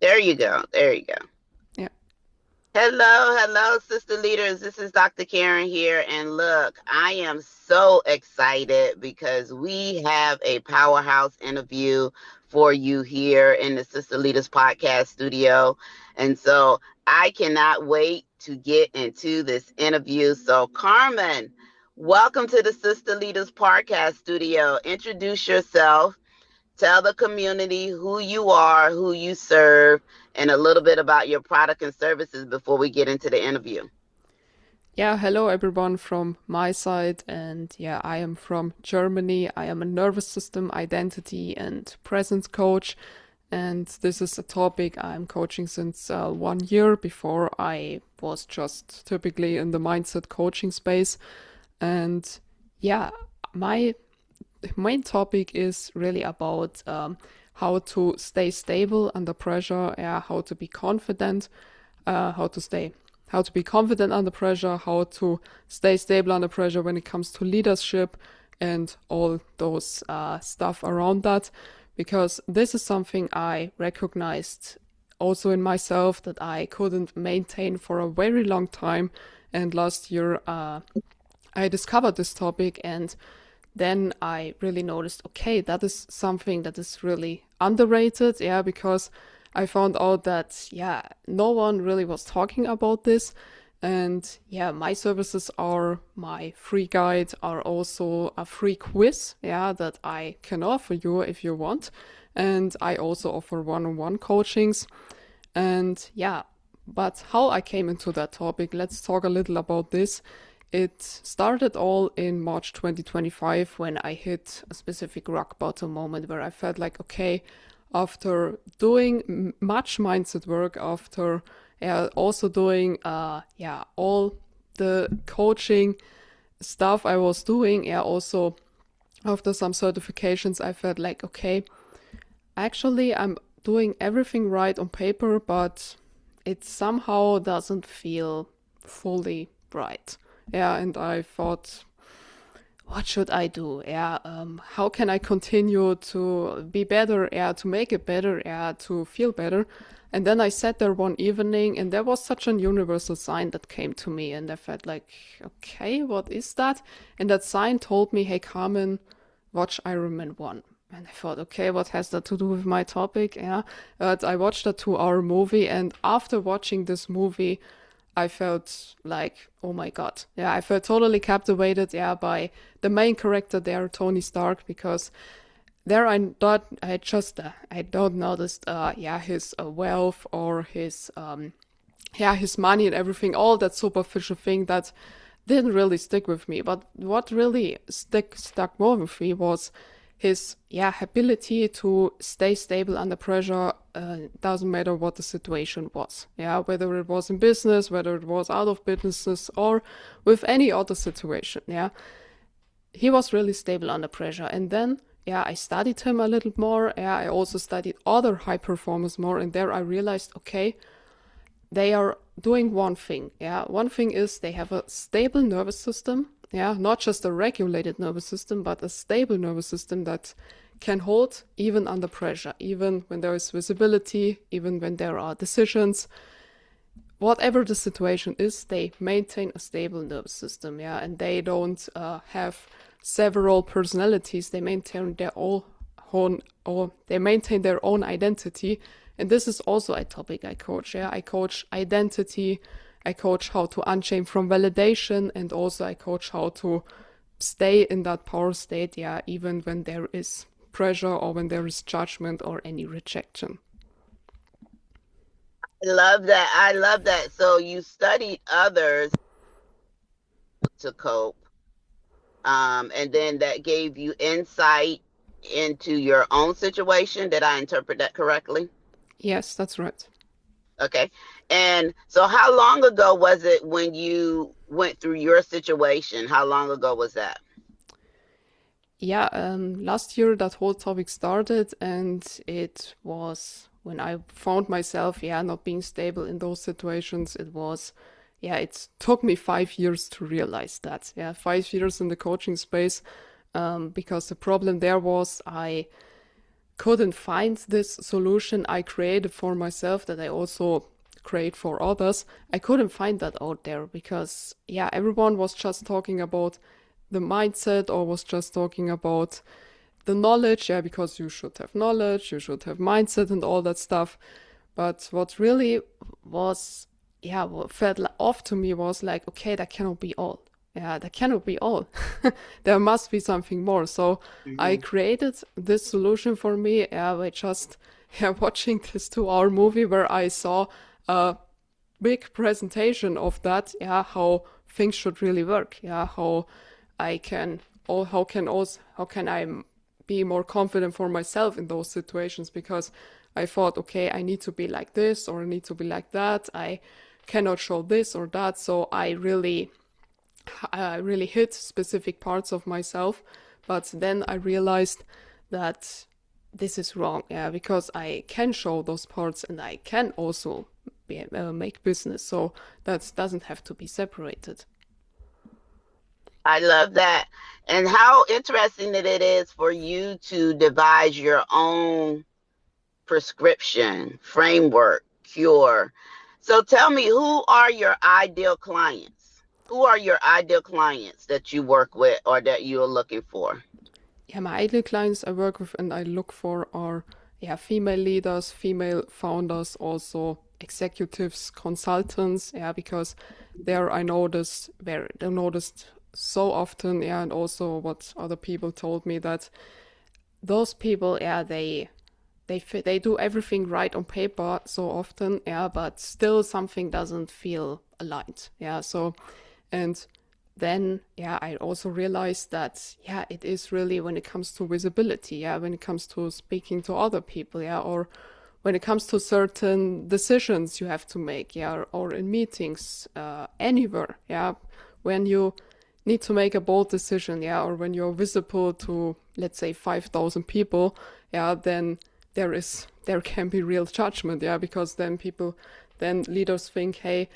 There you go. There you go. Yeah. Hello, sister leaders. This is Dr. Karen here. And look, I am so excited because we have a powerhouse interview for you here in the Sister Leaders Podcast studio. And so I cannot wait to get into this interview. So, Carmen, welcome to the Sister Leaders Podcast studio. Introduce yourself. Tell the community who you are, who you serve, and a little bit about your product and services before we get into the interview. Yeah, hello everyone from my side. And yeah, I am from Germany. I am a nervous system identity and presence coach. And this is a topic I'm coaching since 1 year. Before, I was just typically in the mindset coaching space. And yeah, my main topic is really about how to stay stable under pressure, yeah, how to be confident, how to stay how to be confident under pressure, how to stay stable under pressure when it comes to leadership and all those stuff around that. Because this is something I recognized also in myself that I couldn't maintain for a very long time. And last year, I discovered this topic, and then I really noticed, okay, that is something that is really underrated. Yeah, because I found out that, yeah, no one really was talking about this. And yeah, my services are my free guide, are also a free quiz, yeah, that I can offer you if you want. And I also offer one-on-one coachings. And yeah, but how I came into that topic, let's talk a little about this. It started all in March 2025 when I hit a specific rock bottom moment where I felt like, okay, after doing much mindset work, after also doing all the coaching stuff I was doing, also after some certifications, I felt like, okay, actually I'm doing everything right on paper, but it somehow doesn't feel fully right. Yeah, and I thought, what should I do? Yeah, how can I continue to be better? Yeah, to make it better. Yeah, to feel better. And then I sat there one evening, and there was such an universal sign that came to me, and I felt like, okay, what is that? And that sign told me, hey, Carmen, watch Iron Man 1. And I thought, okay, what has that to do with my topic? Yeah. But I watched a 2 hour movie, and after watching this movie, I felt like, oh my God. Yeah, I felt totally captivated, yeah, by the main character there, Tony Stark, because there I don't notice, his wealth or his money and everything, all that superficial thing that didn't really stick with me. But what really stuck more with me was his ability to stay stable under pressure. Doesn't matter what the situation was. Yeah, whether it was in business, whether it was out of businesses, or with any other situation. Yeah, he was really stable under pressure. And then I studied him a little more. Yeah, I also studied other high performers more, and there I realized, okay, they are doing one thing. Yeah, one thing is they have a stable nervous system. Yeah, not just a regulated nervous system, but a stable nervous system that can hold even under pressure, even when there is visibility, even when there are decisions. Whatever the situation is, they maintain a stable nervous system. Yeah, and they don't have several personalities. They maintain their own, or they maintain their own identity. And this is also a topic I coach. Yeah, I coach identity. I coach how to unchain from validation, and also I coach how to stay in that power state. Yeah, even when there is pressure or when there is judgment or any rejection. I love that. I love that. So you studied others to cope, and then that gave you insight into your own situation. Did I interpret that correctly? Yes, that's right. Okay. And so how long ago was it when you went through your situation? How long ago was that? Yeah, last year that whole topic started, and it was when I found myself, not being stable in those situations. It was, it took me 5 years to realize that. Yeah, 5 years in the coaching space, because the problem there was I couldn't find this solution I created for myself that I also create for others. I couldn't find that out there because, yeah, everyone was just talking about the mindset or was just talking about the knowledge, yeah, because you should have knowledge, you should have mindset and all that stuff. But what really was, yeah, what felt off to me was like, okay, that cannot be all. Yeah, that cannot be all. There must be something more. So I Mhm. created this solution for me by just watching this 2 hour movie where I saw a big presentation of that, yeah, how things should really work, yeah, how I can, or how can I be more confident for myself in those situations because I thought, okay, I need to be like this or I need to be like that. I cannot show this or that. So I really hit specific parts of myself, but then I realized that this is wrong, yeah, because I can show those parts and I can also make business, so that doesn't have to be separated. I love that. And how interesting that it is for you to devise your own prescription, framework, cure. So tell me, who are your ideal clients? Who are your ideal clients that you work with or that you're looking for? Yeah, my ideal clients I work with and I look for are, yeah, female leaders, female founders, also executives, consultants, yeah, because there I noticed so often, yeah, and also what other people told me that those people, yeah, they do everything right on paper so often, yeah, but still something doesn't feel aligned, yeah. So, and then, yeah, I also realized that, yeah, it is really when it comes to visibility, yeah, when it comes to speaking to other people, yeah, or when it comes to certain decisions you have to make, yeah, or in meetings, anywhere, yeah, when you need to make a bold decision, yeah, or when you're visible to, let's say, 5,000 people, yeah, then there can be real judgment, yeah, because then leaders think, hey,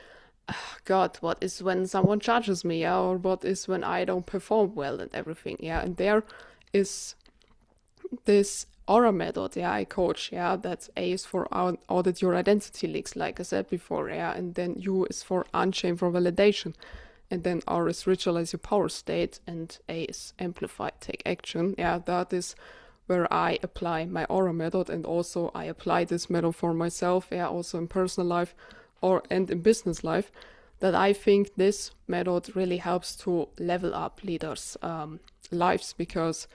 God, what is when someone judges me, yeah, or what is when I don't perform well and everything, yeah, and there is this A.U.R.A method, yeah, I coach, yeah, that A is for audit your identity leaks, like I said before, yeah, and then U is for unchain for validation, and then R is ritualize your power state, and A is amplify, take action, yeah, that is where I apply my A.U.R.A method, and also I apply this method for myself, yeah, also in personal life and in business life, that I think this method really helps to level up leaders' lives because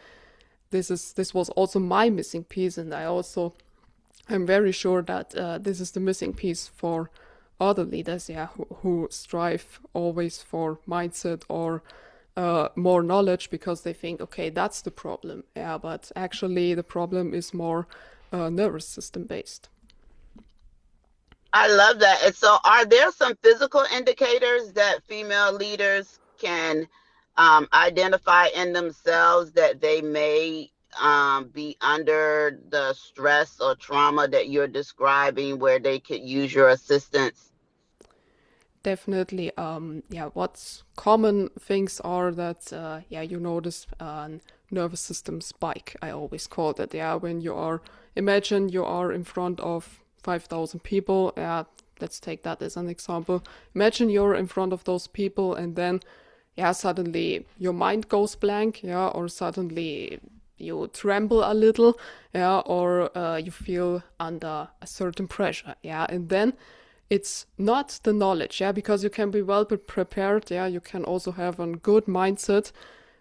this was also my missing piece, and I'm very sure that this is the missing piece for other leaders, yeah, who strive always for mindset or more knowledge because they think, okay, that's the problem, yeah, but actually the problem is more nervous system based. I love that. And so, are there some physical indicators that female leaders can identify in themselves that they may be under the stress or trauma that you're describing where they could use your assistance? Definitely, yeah, what's common things are that, yeah, you notice nervous system spike, I always call it, yeah, when imagine you are in front of 5,000 people, yeah, let's take that as an example. Imagine you're in front of those people and then, yeah, suddenly your mind goes blank, yeah, or suddenly you tremble a little, yeah, or you feel under a certain pressure, yeah, and then it's not the knowledge, yeah, because you can be well prepared, yeah, you can also have a good mindset,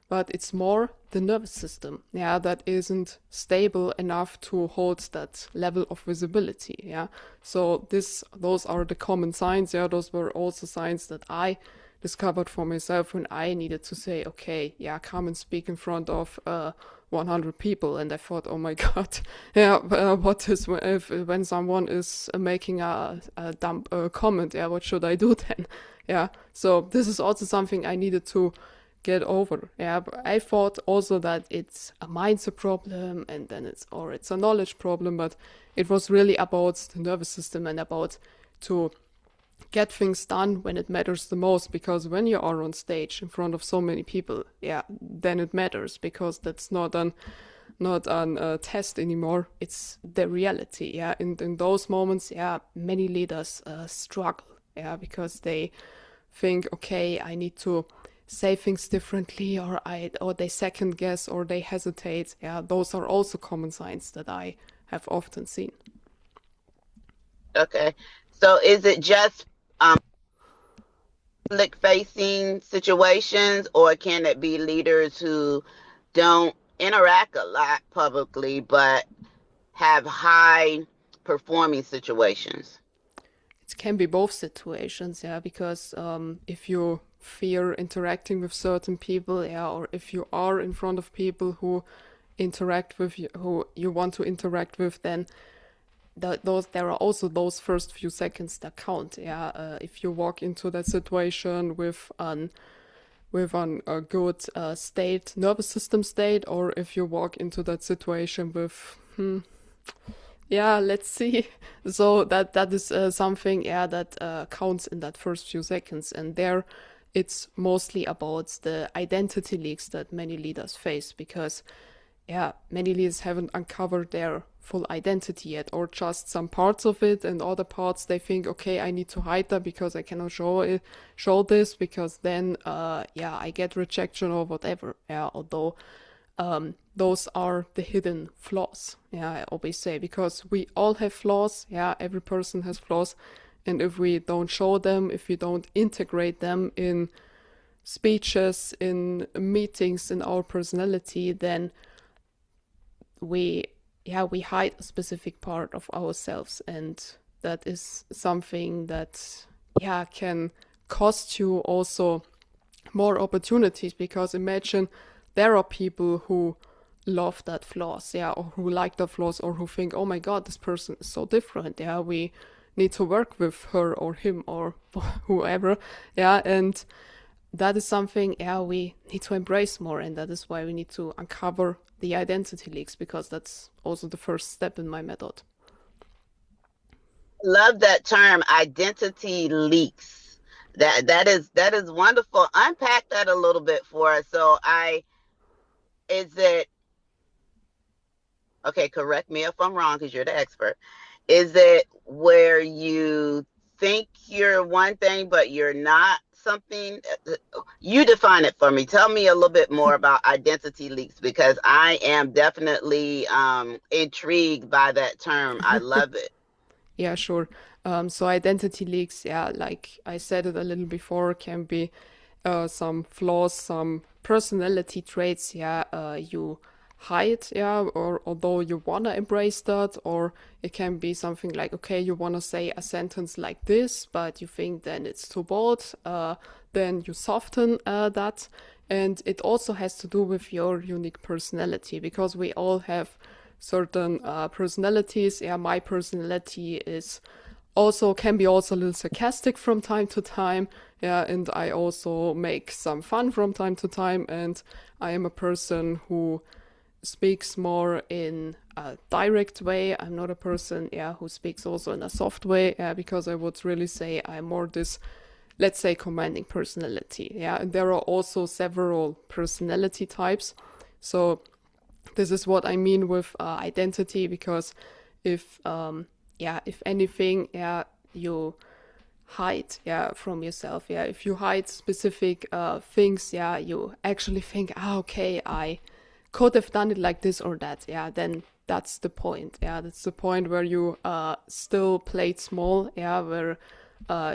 but it's more the nervous system, yeah, that isn't stable enough to hold that level of visibility, yeah. So those are the common signs, yeah, those were also signs that I discovered for myself when I needed to say, okay, yeah, come and speak in front of 100 people, and I thought, oh my god, yeah, what is when someone is making a dumb comment? Yeah, what should I do then? Yeah, so this is also something I needed to get over. Yeah, but I thought also that it's a mindset problem, and then it's a knowledge problem, but it was really about the nervous system and about to get things done when it matters the most, because when you are on stage in front of so many people, yeah, then it matters because that's not not on a test anymore. It's the reality. Yeah, in those moments, yeah, many leaders struggle. Yeah, because they think, okay, I need to say things differently, or they second guess, or they hesitate. Yeah, those are also common signs that I have often seen. Okay. So is it just public facing situations, or can it be leaders who don't interact a lot publicly but have high performing situations? It can be both situations, yeah, because if you fear interacting with certain people, yeah, or if you are in front of people who interact with you, who you want to interact with, then those there are also those first few seconds that count. Yeah, if you walk into that situation with a good state, nervous system state, or if you walk into that situation with yeah, let's see. So that is something, yeah, that counts in that first few seconds, and there, it's mostly about the identity leaks that many leaders face because, yeah, many leaders haven't uncovered their full identity yet, or just some parts of it, and other parts they think, okay, I need to hide that because I cannot show this because then, yeah, I get rejection or whatever. Yeah, although those are the hidden flaws. Yeah, I always say, because we all have flaws. Yeah, every person has flaws. And if we don't show them, if we don't integrate them in speeches, in meetings, in our personality, then we, yeah, we hide a specific part of ourselves. And that is something that, yeah, can cost you also more opportunities, because imagine there are people who love that flaws, yeah, or who like the flaws, or who think, oh my god, this person is so different, yeah, we need to work with her or him or whoever, yeah, and that is something, yeah, we need to embrace more, and that is why we need to uncover the identity leaks, because that's also the first step in my method. Love that term, identity leaks. That is wonderful. Unpack that a little bit for us. So I is it okay, correct me if I'm wrong because you're the expert. Is it where you think you're one thing but you're not something? You define it for me. Tell me a little bit more about identity leaks because I am definitely intrigued by that term. I love it. Yeah, sure. So identity leaks, yeah, like I said it a little before, can be some flaws, some personality traits, yeah, you hide, yeah, or although you wanna embrace that, or it can be something like, okay, you wanna say a sentence like this, but you think then it's too bold, then you soften that, and it also has to do with your unique personality, because we all have certain personalities. Yeah, my personality is also can be also a little sarcastic from time to time. Yeah, and I also make some fun from time to time. And I am a person who speaks more in a direct way. I'm not a person, yeah, who speaks also in a soft way. Yeah, because I would really say I'm more this, let's say, commanding personality. Yeah, and there are also several personality types. So this is what I mean with identity, because if yeah, if anything, yeah, you hide, yeah, from yourself, yeah, if you hide specific things, yeah, you actually think, ah, okay, I could have done it like this or that, yeah, then that's the point, yeah, that's the point where you still played small, yeah, where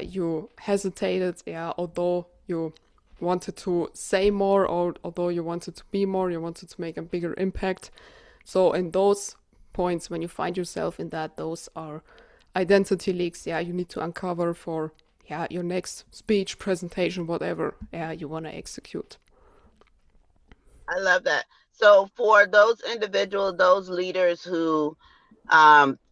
you hesitated, yeah, although you wanted to say more, or although you wanted to be more, you wanted to make a bigger impact. So in those points, when you find yourself in that, those are identity leaks, yeah, you need to uncover for, yeah, your next speech, presentation, whatever, yeah, you want to execute. I love that. So for those individuals, those leaders who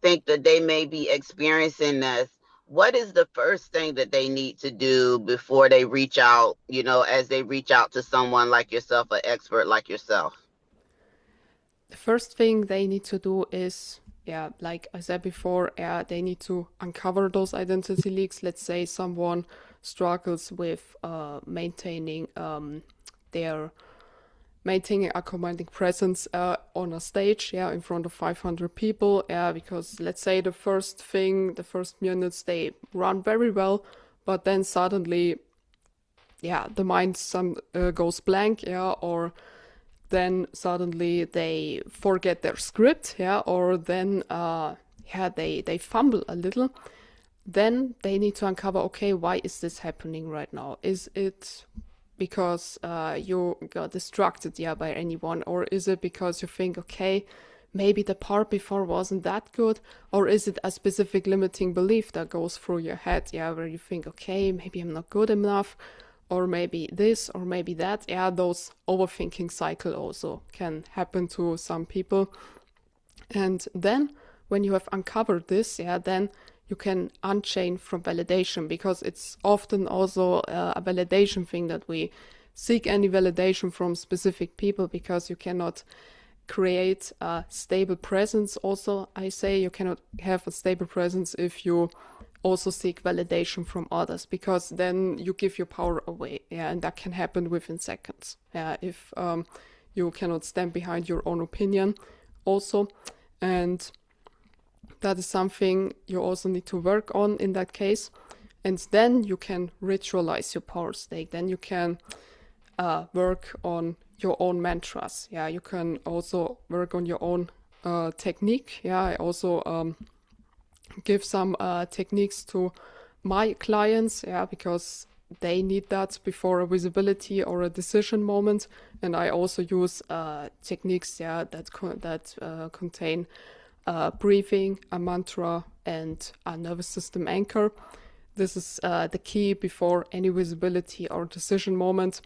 think that they may be experiencing this, what is the first thing that they need to do before they reach out, as they reach out to someone like yourself, an expert like yourself? The first thing they need to do is, yeah, like I said before, yeah, they need to uncover those identity leaks. Let's say someone struggles with maintaining their maintaining a commanding presence on a stage, yeah, in front of 500 people, yeah, because let's say the first minutes, they run very well, but then suddenly, yeah, the mind goes blank, yeah, or then suddenly they forget their script, yeah, or then yeah, they fumble a little. Then they need to uncover, okay, why is this happening right now? Is it because you got distracted, yeah, by anyone, or is it because you think, okay, maybe the part before wasn't that good, or is it a specific limiting belief that goes through your head, yeah, where you think, okay, maybe I'm not good enough, or maybe this, or maybe that, yeah, those overthinking cycle also can happen to some people. And then when you have uncovered this, yeah, then you can unchain from validation, because it's often also a validation thing that we seek any validation from specific people, because you cannot create a stable presence. Also, I say you cannot have a stable presence if you also seek validation from others, because then you give your power away, yeah, and that can happen within seconds, yeah, if you cannot stand behind your own opinion also. And that is something you also need to work on in that case. And then you can ritualize your power state. Then you can work on your own mantras. Yeah, you can also work on your own technique. Yeah, I also give some techniques to my clients. Yeah, because they need that before a visibility or a decision moment. And I also use techniques, yeah, that contain breathing, a mantra, and a nervous system anchor. This is the key before any visibility or decision moment.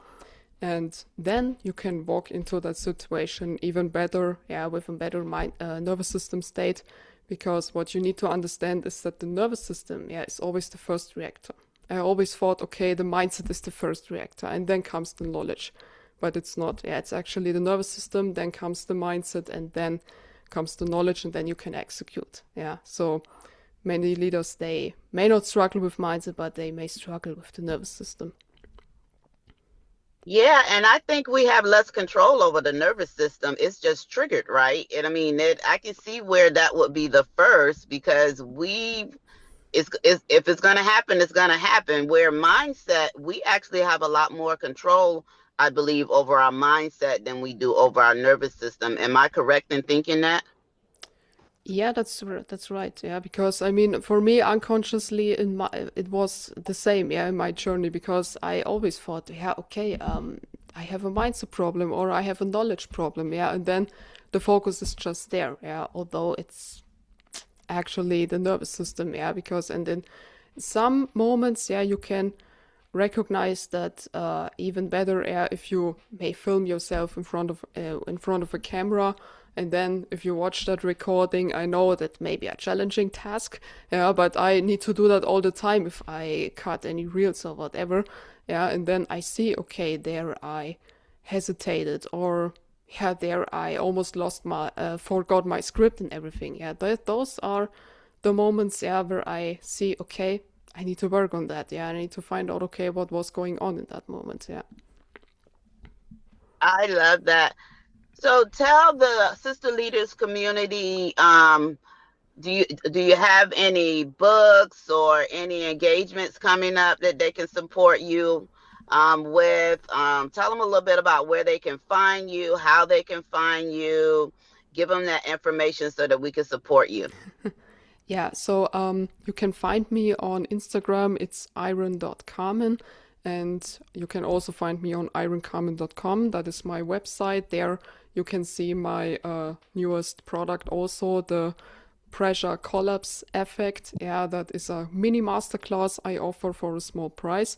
And then you can walk into that situation even better, yeah, with a better nervous system state. Because what you need to understand is that the nervous system, yeah, is always the first reactor. I always thought, okay, the mindset is the first reactor, and then comes the knowledge. But it's not. Yeah, it's actually the nervous system, then comes the mindset, and then comes the knowledge, and then you can execute. Yeah, so many leaders, they may not struggle with mindset, but they may struggle with the nervous system. Yeah, and I think we have less control over the nervous system. It's just triggered, right? And I mean, I can see where that would be the first, because if it's going to happen, it's going to happen. Where mindset, we actually have a lot more control, I believe, over our mindset than we do over our nervous system. Am I correct in thinking that? Yeah, that's right. Yeah, because I mean, for me, unconsciously, it was the same. Yeah, in my journey, because I always thought, yeah, okay, I have a mindset problem or I have a knowledge problem. Yeah, and then the focus is just there. Yeah, although it's actually the nervous system. Yeah, because and in some moments, yeah, you can recognize that even better, yeah, if you may film yourself in front of a camera, and then if you watch that recording, I know that may be a challenging task, yeah, but I need to do that all the time if I cut any reels or whatever, yeah, and then I see, okay, there I hesitated, or yeah, there I almost forgot my script and everything, yeah, those are the moments, yeah, where I see, okay, I need to work on that. Yeah, I need to find out, okay, what was going on in that moment. Yeah. I love that. So tell the sister leaders community, do you have any books or any engagements coming up that they can support you with? Tell them a little bit about where they can find you, how they can find you. Give them that information so that we can support you. Yeah, so you can find me on Instagram. It's iron.carmen. And you can also find me on ironcarmen.com. That is my website. There you can see my newest product also, the pressure collapse effect. Yeah, that is a mini masterclass I offer for a small price.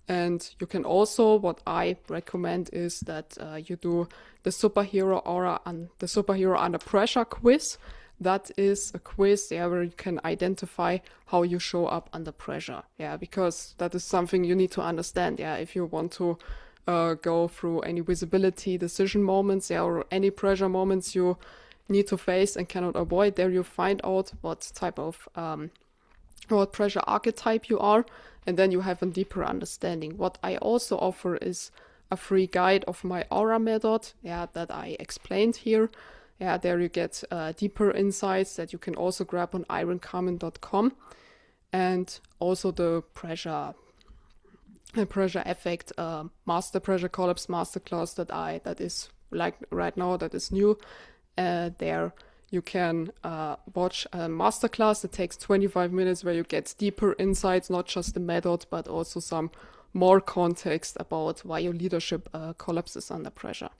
And you can also, what I recommend is that you do the superhero aura and the superhero under pressure quiz. That is a quiz, yeah, where you can identify how you show up under pressure. Yeah, because that is something you need to understand. Yeah, if you want to go through any visibility decision moments, yeah, or any pressure moments you need to face and cannot avoid, there you find out what type of what pressure archetype you are, and then you have a deeper understanding. What I also offer is a free guide of my A.U.R.A method, yeah, that I explained here. Yeah, there you get deeper insights that you can also grab on ironcarmen.com, and also the pressure effect master pressure collapse masterclass that is like right now, that is new. There you can watch a masterclass that takes 25 minutes where you get deeper insights, not just the method, but also some more context about why your leadership collapses under pressure.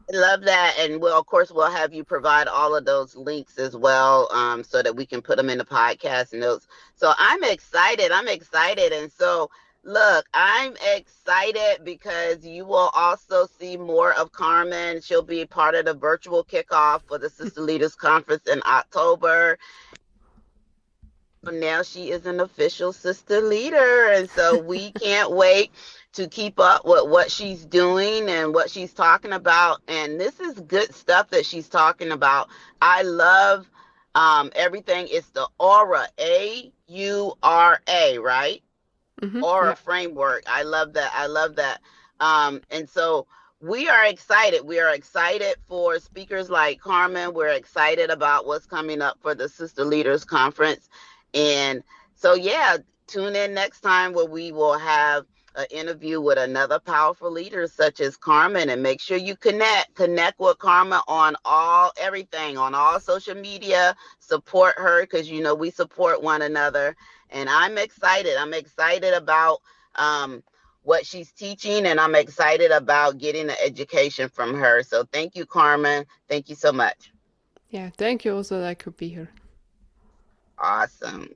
I love that. And we'll, of course, we'll have you provide all of those links as well, so that we can put them in the podcast notes. So I'm excited. I'm excited. And so, look, I'm excited because you will also see more of Carmen. She'll be part of the virtual kickoff for the Sister Leaders Conference in October. Now she is an official sister leader. And so we can't wait to keep up with what she's doing and what she's talking about. And this is good stuff that she's talking about. I love everything. It's the aura, A-U-R-A, right? Yeah. Aura framework. I love that. I love that. And so we are excited. We are excited for speakers like Carmen. We're excited about what's coming up for the Sister Leaders Conference. And so, yeah, tune in next time where we will have an interview with another powerful leader such as Carmen, and make sure you connect with Carmen on everything, on all social media. Support her, because you know we support one another. And I'm excited. I'm excited about what she's teaching, and I'm excited about getting the education from her. So thank you, Carmen. Thank you so much. Yeah, thank you also that I could be here. Awesome.